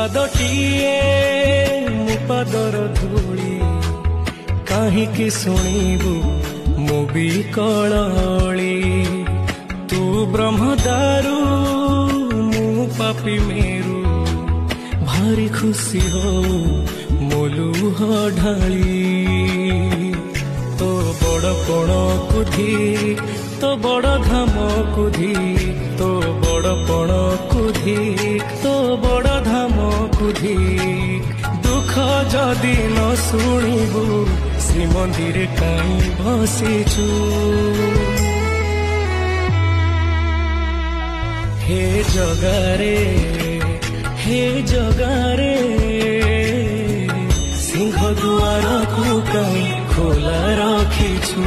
पादटिए मो पादर धूली काहींकि शुणिबु मो बिकली तू ब्रह्मदारू मु पापी मेरू भारी खुशी हो मोलुह ढाली तो बड़पण कुधी तो बड़ धाम कुधी तो बड़पण कुधी तो बड़ धाम कुधी दुख जदि न शुणिबु श्रीमंदिर काई बसिचु हे जगारे सिंह दुआर को कहीं खोला रखिछु।